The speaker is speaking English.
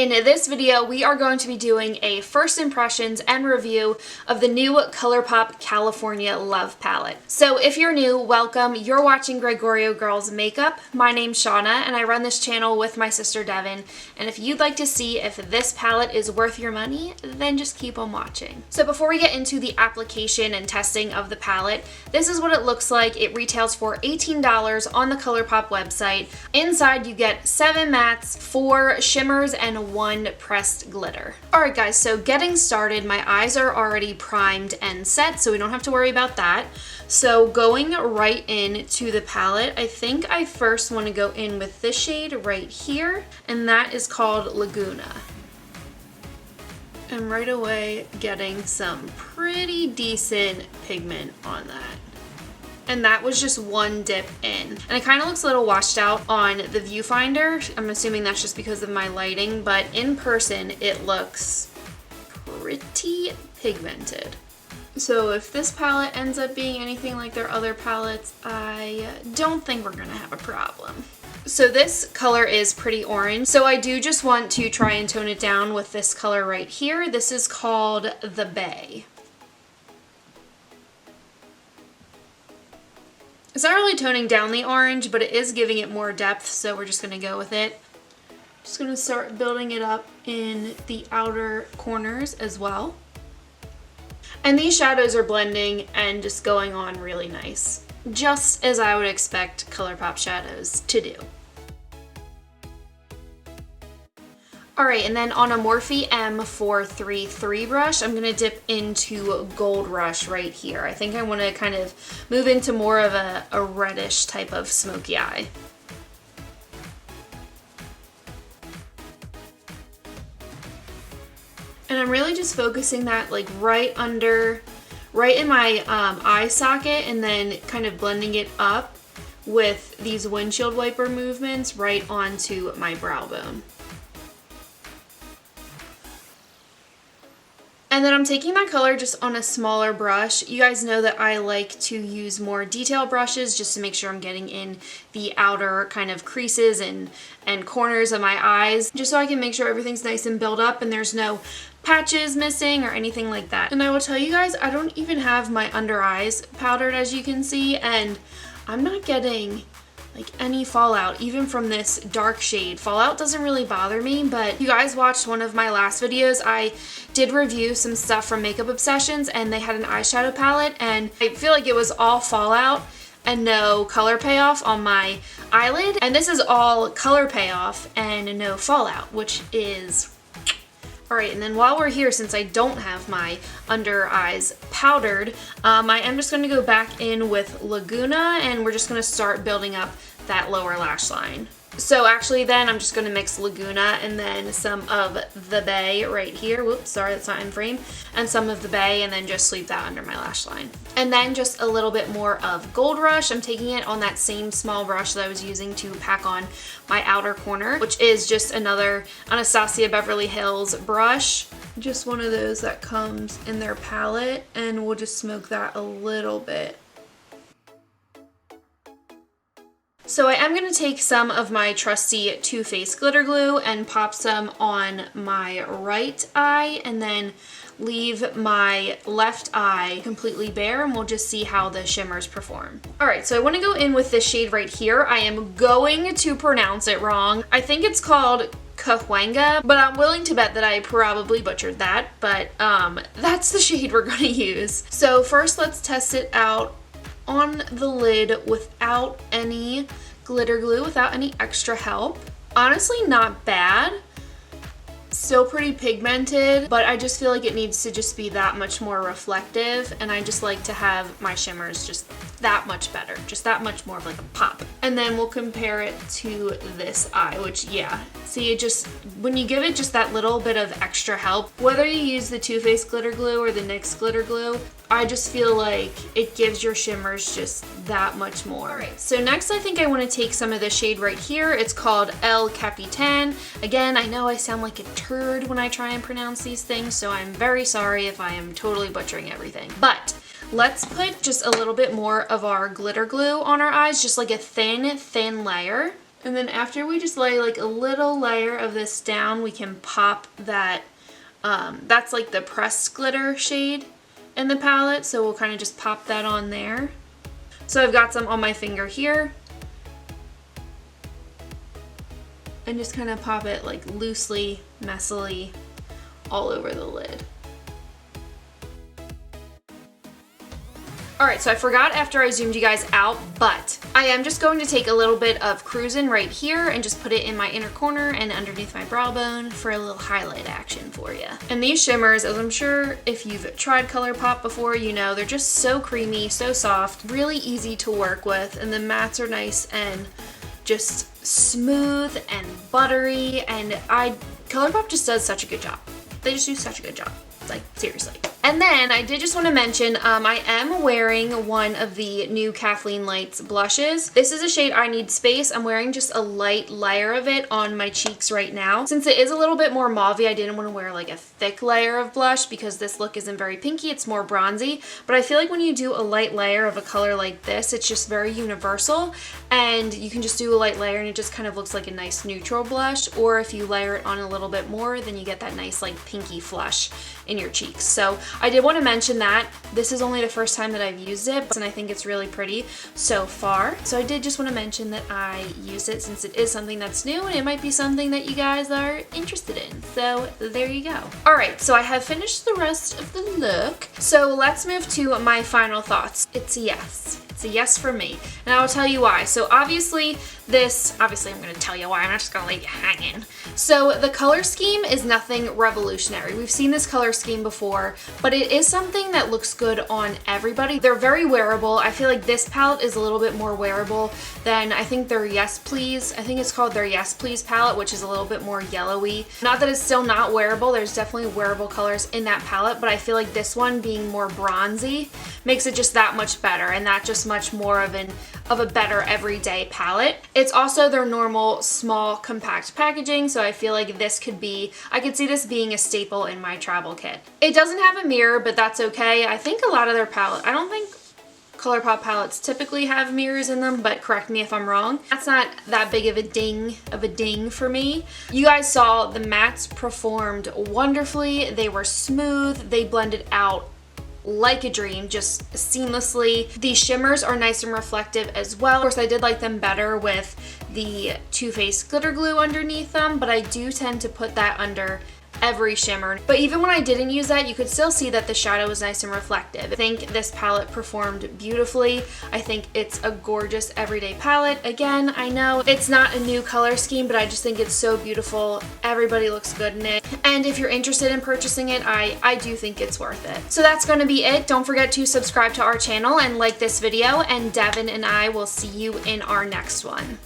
In this video, we are going to be doing a first impressions and review of the new Colourpop California Love Palette. So if you're new, welcome. You're watching Gregorio Girls Makeup. My name's Shauna and I run this channel with my sister Devin. And if you'd like to see if this palette is worth your money, then just keep on watching. So before we get into the application and testing of the palette, this is what it looks like. It retails for $18 on the Colourpop website. Inside you get 7 mattes, 4 shimmers, and 1 pressed glitter. Alright guys, so getting started, my eyes are already primed and set, so we don't have to worry about that. So going right into the palette, I think I first want to go in with this shade right here, and that is called Laguna. And right away getting some pretty decent pigment on that. And that was just one dip in. And it kind of looks a little washed out on the viewfinder. I'm assuming that's just because of my lighting, but in person it looks pretty pigmented. So if this palette ends up being anything like their other palettes, I don't think we're gonna have a problem. So this color is pretty orange. So I do just want to try and tone it down with this color right here. This is called the Bay. It's not really toning down the orange, but it is giving it more depth, so we're just going to go with it. Just going to start building it up in the outer corners as well. And these shadows are blending and just going on really nice, just as I would expect Colourpop shadows to do. Alright, and then on a Morphe M433 brush, I'm going to dip into Gold Rush right here. I think I want to kind of move into more of a reddish type of smoky eye. And I'm really just focusing that like right in my eye socket, and then kind of blending it up with these windshield wiper movements right onto my brow bone. And then I'm taking my color just on a smaller brush. You guys know that I like to use more detail brushes just to make sure I'm getting in the outer kind of creases and corners of my eyes, just so I can make sure everything's nice and built up and there's no patches missing or anything like that. And I will tell you guys, I don't even have my under eyes powdered, as you can see, and I'm not getting like any fallout even from this dark shade. Fallout doesn't really bother me, but you guys watched one of my last videos. I did review some stuff from Makeup Obsessions and they had an eyeshadow palette, and I feel like it was all fallout and no color payoff on my eyelid, and this is all color payoff and no fallout, which is alright. And then while we're here, since I don't have my under eyes powdered, I am just going to go back in with Laguna, and we're just going to start building up that lower lash line. So actually then I'm just going to mix Laguna and then some of the Bay right here. Whoops, sorry, that's not in frame. And some of the Bay, and then just sweep that under my lash line. And then just a little bit more of Gold Rush. I'm taking it on that same small brush that I was using to pack on my outer corner, which is just another Anastasia Beverly Hills brush. Just one of those that comes in their palette, and we'll just smoke that a little bit. So I am going to take some of my trusty Too Faced glitter glue and pop some on my right eye, and then leave my left eye completely bare, and we'll just see how the shimmers perform. Alright, so I want to go in with this shade right here. I am going to pronounce it wrong. I think it's called Cahuenga, but I'm willing to bet that I probably butchered that, but that's the shade we're going to use. So first let's test it out on the lid without any glitter glue, without any extra help. Honestly, not bad. Still pretty pigmented, but I just feel like it needs to just be that much more reflective, and I just like to have my shimmers just that much better, just that much more of like a pop. And then we'll compare it to this eye, which, yeah, see, it just, when you give it just that little bit of extra help, whether you use the Too Faced glitter glue or the NYX glitter glue, I just feel like it gives your shimmers just that much more. Alright, so next I think I want to take some of the shade right here. It's called El Capitan. Again, I know I sound like a turd when I try and pronounce these things, so I'm very sorry if I am totally butchering everything. But let's put just a little bit more of our glitter glue on our eyes, just like a thin layer. And then after we just lay like a little layer of this down, we can pop that, that's like the pressed glitter shade in the palette, so we'll kind of just pop that on there. So I've got some on my finger here. And just kind of pop it like loosely, messily all over the lid. Alright, so I forgot after I zoomed you guys out, but I am just going to take a little bit of Cruisin' right here and just put it in my inner corner and underneath my brow bone for a little highlight action for you. And these shimmers, as I'm sure if you've tried ColourPop before, you know, they're just so creamy, so soft, really easy to work with, and the mattes are nice and just smooth and buttery, and ColourPop just does such a good job. They just do such a good job. Like, seriously. And then I did just want to mention, I am wearing one of the new Kathleen Lights blushes. This is a shade I Need Space. I'm wearing just a light layer of it on my cheeks right now. Since it is a little bit more mauvey, I didn't want to wear like a thick layer of blush because this look isn't very pinky, it's more bronzy. But I feel like when you do a light layer of a color like this, it's just very universal, and you can just do a light layer and it just kind of looks like a nice neutral blush. Or if you layer it on a little bit more, then you get that nice like pinky flush in your cheeks. So I did want to mention that. This is only the first time that I've used it, and I think it's really pretty so far. So I did just want to mention that I use it since it is something that's new and it might be something that you guys are interested in. So there you go. Alright, so I have finished the rest of the look. So let's move to my final thoughts. It's a yes. It's a yes for me, and I will tell you why. So obviously I'm going to tell you why, I'm not just going to leave you hanging. So the color scheme is nothing revolutionary. We've seen this color scheme before, but it is something that looks good on everybody. They're very wearable. I feel like this palette is a little bit more wearable than I think their Yes Please. I think it's called their Yes Please palette, which is a little bit more yellowy. Not that it's still not wearable, there's definitely wearable colors in that palette, but I feel like this one being more bronzy makes it just that much better, and that just much more of a better everyday palette. It's also their normal small compact packaging, so I feel like this could be, I could see this being a staple in my travel kit. It doesn't have a mirror, but that's okay. I think a lot of their palette, I don't think ColourPop palettes typically have mirrors in them, but correct me if I'm wrong. That's not that big of a ding for me. You guys saw the mattes performed wonderfully. They were smooth. They blended out like a dream, just seamlessly. These shimmers are nice and reflective as well. Of course, I did like them better with the Too Faced glitter glue underneath them, but I do tend to put that under every shimmer. But even when I didn't use that, you could still see that the shadow was nice and reflective. I think this palette performed beautifully. I think it's a gorgeous everyday palette. Again, I know it's not a new color scheme, but I just think it's so beautiful. Everybody looks good in it. And if you're interested in purchasing it, I do think it's worth it. So that's going to be it. Don't forget to subscribe to our channel and like this video, and Devin and I will see you in our next one.